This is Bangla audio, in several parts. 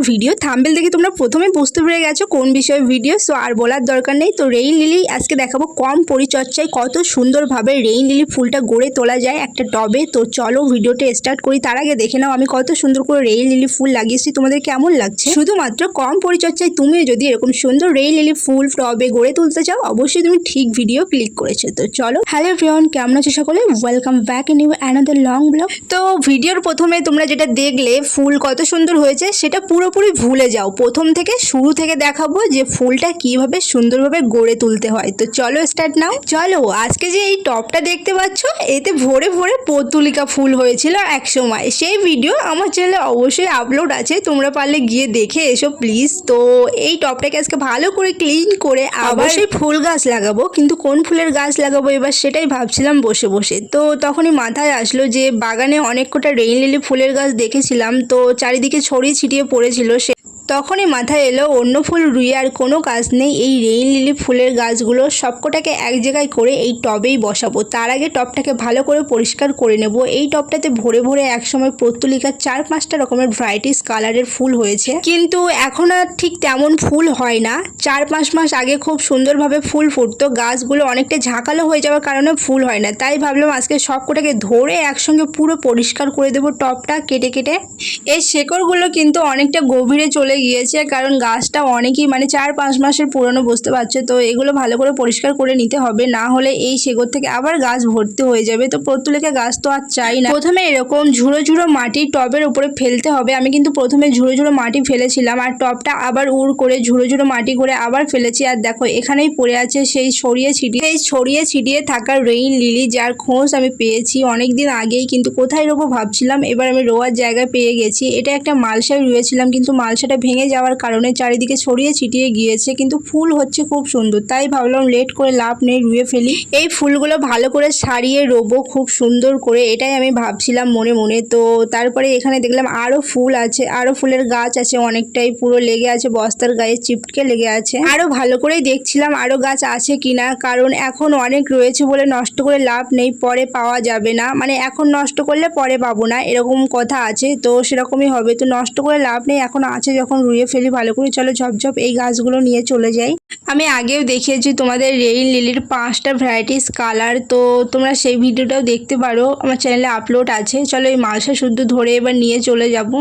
ভিডিও থাম্বনেল দেখে তোমরা প্রথমে বুঝতে পেরে গেছো কোন বিষয়ে ভিডিও। সো আর বলার দরকার নেই। তো রেইন লিলি আজকে দেখাবো কম পরিচর্যায় কত সুন্দরভাবে রেইন লিলি ফুলটা গড়ে তোলা যায় একটা টবে। তো চলো ভিডিওটা স্টার্ট করি। তার আগে দেখে নাও আমি কত সুন্দর করে রেইন লিলি ফুল লাগিয়েছি, তোমাদের কেমন লাগছে। শুধুমাত্র কম পরিচর্যায় তুমি যদি এরকম সুন্দর রেইন লিলি ফুল টবে গড়ে তুলতে চাও, অবশ্যই তুমি ঠিক ভিডিও ক্লিক করেছো। তো চলো, হ্যালো এভরিওয়ান, কেমন আছো সকলে? Welcome back in another long blog. তো ভিডিওর প্রথমে তোমরা যেটা দেখলে ফুল কত সুন্দর হয়েছে সেটা পুরোপুরি ভুলে যাও। প্রথম থেকে শুরু থেকে দেখাবো যে ফুলটা কিভাবে সুন্দরভাবে গড়ে তুলতে হয়। তো চলো স্টার্ট নাও। চলো, আজকে যে এই টপটা দেখতে পাচ্ছ এতে ভরে ভরে পর্তুলিকা ফুল হয়েছিল এক সময়। সেই ভিডিও আমার চ্যানেলে অবশ্যই আপলোড আছে, তোমরা পারলে গিয়ে দেখে এসো প্লিজ। তো এই টপটাকে আজকে ভালো করে ক্লিন করে আবার সেই ফুল গাছ লাগাবো, কিন্তু কোন ফুলের গাছ লাগাবো এবার সেটাই ভাবছিলাম বসে বসে। তো তখনই মাথায় আসলো যে বাগানে অনেক কটা রেইন লিলি ফুলের গাছ দেখেছিলাম, তো চারিদিকে ছড়িয়ে ছিটিয়ে পড়েছিল। তখনই মাথায় এলো অন্য ফুল রুইয়ে আর কোনো কাজ নেই, এই রেইন লিলি ফুলের গাছগুলো সবকটাকে এক জায়গায় করে এই টবেই বসাবো। তার আগে টবটাকে ভালো করে পরিষ্কার করে নেব। এই টবটাতে ভরে ভরে একসময় পর্তুলিকার 4-5টা রকমের ভ্যারাইটিস কালারের ফুল হয়েছে, কিন্তু এখন আর ঠিক তেমন ফুল হয় না। 4-5 মাস আগে খুব সুন্দরভাবে ফুল ফুটতো, গাছগুলো অনেকটা ঝাঁকালো হয়ে যাওয়ার কারণে ফুল হয় না। তাই ভাবলাম আজকে সবকটাকে ধরে একসঙ্গে পুরো পরিষ্কার করে দেবো টবটা কেটে কেটে। এই শেকড়গুলো কিন্তু অনেকটা গভীরে চলে গিয়েছে, কারণ গাছটা অনেকই 4-5 মাসের পুরনো, বুঝতে পারছো। তো এগুলো ভালো করে পরিষ্কার করে নিতে হবে, না হলে এই শেকড় থেকে আবার গাছ ভর্তি হয়ে যাবে। তো পর্তুলিকা গাছ তো আর চাই না। প্রথমে এরকম ঝুড়ো ঝুড়ো মাটি টবের উপরে ফেলতে হবে। আমি কিন্তু প্রথমে ঝুড়ো ঝুড়ো মাটি ফেলেছিলাম, আর টবটা আবার উড় করে ঝুড়ো ঝুড়ো মাটি করে আবার ফেলেছি। আর দেখো এখানেই পড়ে আছে সেই ছড়িয়ে ছিটিয়ে থাকা রেইন লিলি, যার খোঁজ আমি পেয়েছি অনেকদিন আগেই, কিন্তু কোথায় রোবো ভাবছিলাম। এবার আমি রোয়ার জায়গায় পেয়ে গেছি। এটা একটা মালসায় রুয়েছিলাম, কিন্তু মালসাটা ভেঙে যাওয়ার কারণে চারিদিকে ছড়িয়ে ছিটিয়ে গিয়েছে, কিন্তু ফুল হচ্ছে খুব সুন্দর। তাই ভাবলাম লেট করে লাভ নেই, রুয়ে ফেলি। এই ফুলগুলো ভালো করে সারিয়ে রোবো খুব সুন্দর করে, এটাই আমি ভাবছিলাম মনে মনে। তো তারপরে এখানে দেখলাম আরো ফুল আছে, আরো ফুলের গাছ আছে অনেকটাই, পুরো লেগে আছে বস্তার গায়ে চিপকে লেগে আছে। আরো ভালো করেই দেখছিলাম আরো গাছ আছে কিনা, কারণ এখন অনেক রয়েছে বলে নষ্ট করে লাভ নেই, পরে পাওয়া যাবে না। এখন নষ্ট করলে পরে পাবো না, এরকম কথা আছে। তো সেরকমই হবে, তো নষ্ট করে লাভ নেই, এখন আছে যখন রুয়ে ফেলি ভালো করে। চলো ঝপঝপ এই গাছগুলো নিয়ে চলে যাই। আমি আগেও দেখিয়েছি তোমাদের রেইন লিলির 5টা ভ্যারাইটিস কালার, তো তোমরা সেই ভিডিওটাও দেখতে পারো, আমার চ্যানেলে আপলোড আছে। চলো এই মালসা শুদ্ধ ধরে এবার নিয়ে চলে যাব।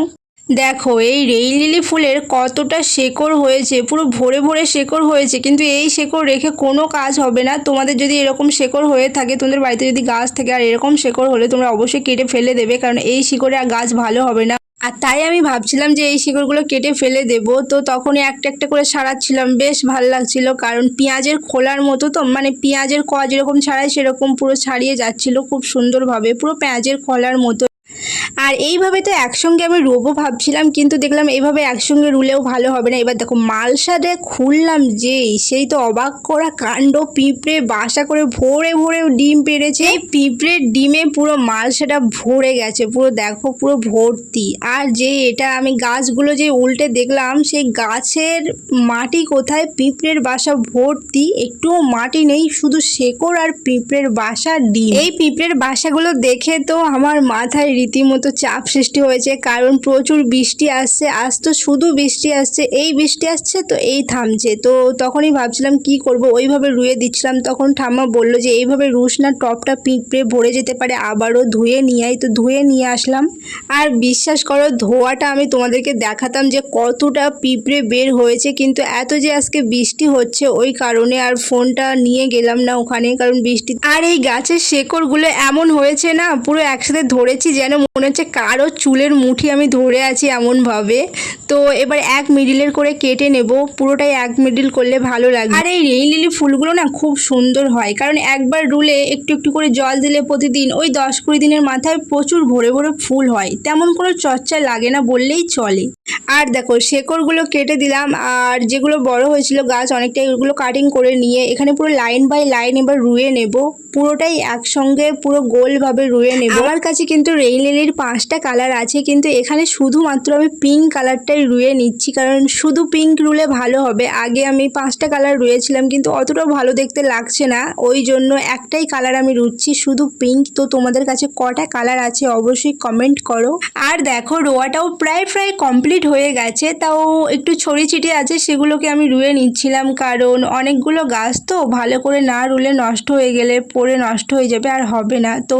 দেখো এই রেইন লিলি ফুলের কতটা শেকড় হয়েছে, পুরো ভরে ভরে শেকড় হয়েছে, কিন্তু এই শেকড় রেখে কোনো কাজ হবে না। তোমাদের যদি এরকম শেকড় হয়ে থাকে, তোমাদের বাড়িতে যদি গাছ থাকে আর এরকম শেকড় হলে তোমরা অবশ্যই কেটে ফেলে দেবে, কারণ এই শিকড়ে আর গাছ ভালো হবে না। আর তাই আমি ভাবছিলাম যে এই শিকড়গুলো কেটে ফেলে দেব। তো তখনই একটা একটা করে ছাড়াচ্ছিলাম, বেশ ভালো লাগছিল, কারণ পেঁয়াজের খোলার মতো তো, পেঁয়াজের কোয়া যেরকম ছাড়াই সেরকম পুরো ছাড়িয়ে যাচ্ছিল খুব সুন্দরভাবে, পুরো পেঁয়াজের খোলার মতো। আর এইভাবে তো একসঙ্গে আমি রোবো ভাবছিলাম, কিন্তু দেখলাম এইভাবে একসঙ্গে রুলেও ভালো হবে না। এবার দেখো মালসাটা খুললাম যেই, সেই তো অবাক করা কাণ্ড, পিঁপড়ে বাসা করে ভরে ভরে ডিম পেড়েছে। এই পিঁপড়ের ডিমে পুরো মালসাটা ভরে গেছে, পুরো দেখো পুরো ভর্তি। আর যে এটা আমি গাছগুলো যে উল্টে দেখলাম, সেই গাছের মাটি কোথায়, পিঁপড়ের বাসা ভর্তি, একটুও মাটি নেই, শুধু শেকড় আর পিঁপড়ের বাসা ডিম। এই পিঁপড়ের বাসাগুলো দেখে তো আমার মাথায় রীতিমতো চাপ সৃষ্টি হয়েছে, কারণ প্রচুর বৃষ্টি আসছে, আজ তো শুধু বৃষ্টি আসছে, এই বৃষ্টি আসছে তো এই থামছে। তো তখনই ভাবছিলাম কি করব, ওইভাবে রুয়ে দিচ্ছিলাম। তখন ঠাম্মা বললো যে এইভাবে রুস না, টপটা পিঁপড়ে ভরে যেতে পারে, আবারও ধুয়ে নিয়ে আই। তো ধুয়ে নিয়ে আসলাম, আর বিশ্বাস করো ধোয়াটা আমি তোমাদেরকে দেখাতাম যে কতটা পিঁপড়ে বের হয়েছে, কিন্তু এত যে আজকে বৃষ্টি হচ্ছে ওই কারণে আর ফোনটা নিয়ে গেলাম না ওখানে, কারণ বৃষ্টি। আর এই গাছের শেকড়গুলো এমন হয়েছে না, পুরো একসাথে ধরেছি যেন মনে হচ্ছে কারো চুলের মুঠি আমি ধরে আছি এমনভাবে। তো এবার এক মিডিলের করে কেটে নেব, পুরোটাই এক মিডিল করলে ভালো লাগে। আর এই রেইন লিলি ফুলগুলো না খুব সুন্দর হয়, কারণ একবার রুলে একটু একটু করে জল দিলে প্রতিদিন ওই 10-20 দিনের মাথায় প্রচুর ভরে ভরে ফুল হয়, তেমন কোনো চর্চা লাগে না বললেই চলে। আর দেখো শেকড়গুলো কেটে দিলাম, আর যেগুলো বড় হয়েছিল গাছ অনেকটাই, ওগুলো কাটিং করে নিয়ে এখানে পুরো লাইন বাই লাইন এবার রুয়ে নেব, পুরোটাই একসঙ্গে পুরো গোলভাবে রুয়ে নেব। আমার কাছে কিন্তু রেইন লিলির 5টা কালার আছে, কিন্তু এখানে শুধুমাত্র আমি পিঙ্ক কালারটাই রুয়ে নিচ্ছি, কারণ শুধু পিঙ্ক রুলে ভালো হবে। আগে আমি 5টা কালার রুয়েছিলাম, কিন্তু অতটাও ভালো দেখতে লাগছে না, ওই জন্য একটাই কালার আমি রুচ্ছি, শুধু পিঙ্ক। তো তোমাদের কাছে কটা কালার আছে অবশ্যই কমেন্ট করো। আর দেখো রোয়াটাও প্রায় কমপ্লিট কমপ্লিট হয়ে গেছে, তাও একটু ছড়িয়ে ছিটিয়ে আছে, সেগুলোকে আমি রুয়ে নিচ্ছিলাম। কারণ অনেকগুলো গাছ তো ভালো করে না রুলে নষ্ট হয়ে গেলে পরে নষ্ট হয়ে যাবে, আর হবে না। তো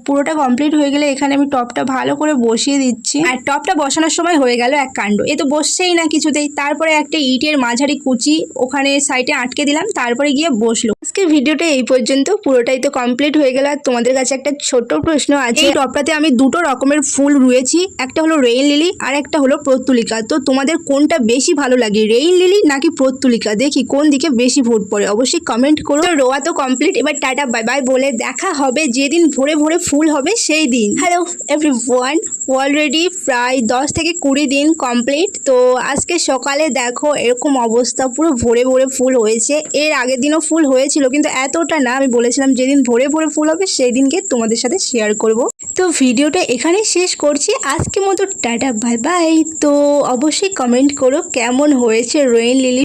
পুরোটা কমপ্লিট হয়ে গেলে এখানে আমি টবটা ভালো করে বসিয়ে দিচ্ছি। আর টবটা বসানোর সময় হয়ে গেল এক কাণ্ড, এ তো বসছেই না কিছুতেই। তারপরে একটা ইটের মাঝারি কুচি ওখানে সাইডে আটকে দিলাম, তারপরে গিয়ে বসলো। আজকে ভিডিওটা এই পর্যন্ত, পুরোটাই তো কমপ্লিট হয়ে গেল। আর তোমাদের কাছে একটা ছোট্ট প্রশ্ন আছে, এই টবটাতে আমি দুটো রকমের ফুল রুয়েছি, একটা হলো রেইন লিলি আর একটা হলো পর্তুলিকা। তো তোমাদের কোনটা বেশি ভালো লাগে, রেইন লিলি নাকি পর্তুলিকা? দেখি কোন দিকে বেশি ভোট পড়ে, অবশ্যই কমেন্ট করো। তো রোয়া তো কমপ্লিট, এবার টাটা বাই বাই বলে দেখা হবে যেদিন ভোরে ভোরে ফুল হবে সেই দিন। হ্যালো এভরিওয়ান, অলরেডি প্রায় 10 থেকে 20 দিন কমপ্লিট। তো আজকে সকালে দেখো এরকম অবস্থা, পুরো ভোরে ভোরে ফুল হয়েছে। এর আগের দিনও ফুল হয়েছিল, কিন্তু এতটা না। আমি বলেছিলাম যেদিন ভোরে ভোরে ফুল হবে সেই দিনকে তোমাদের সাথে শেয়ার করব। তো ভিডিওটা এখানেই শেষ করছি আজকের মতো, টাটা বাই বাই। তো অবশ্যই কমেন্ট করো কেমন হয়েছে রেইন লিলি।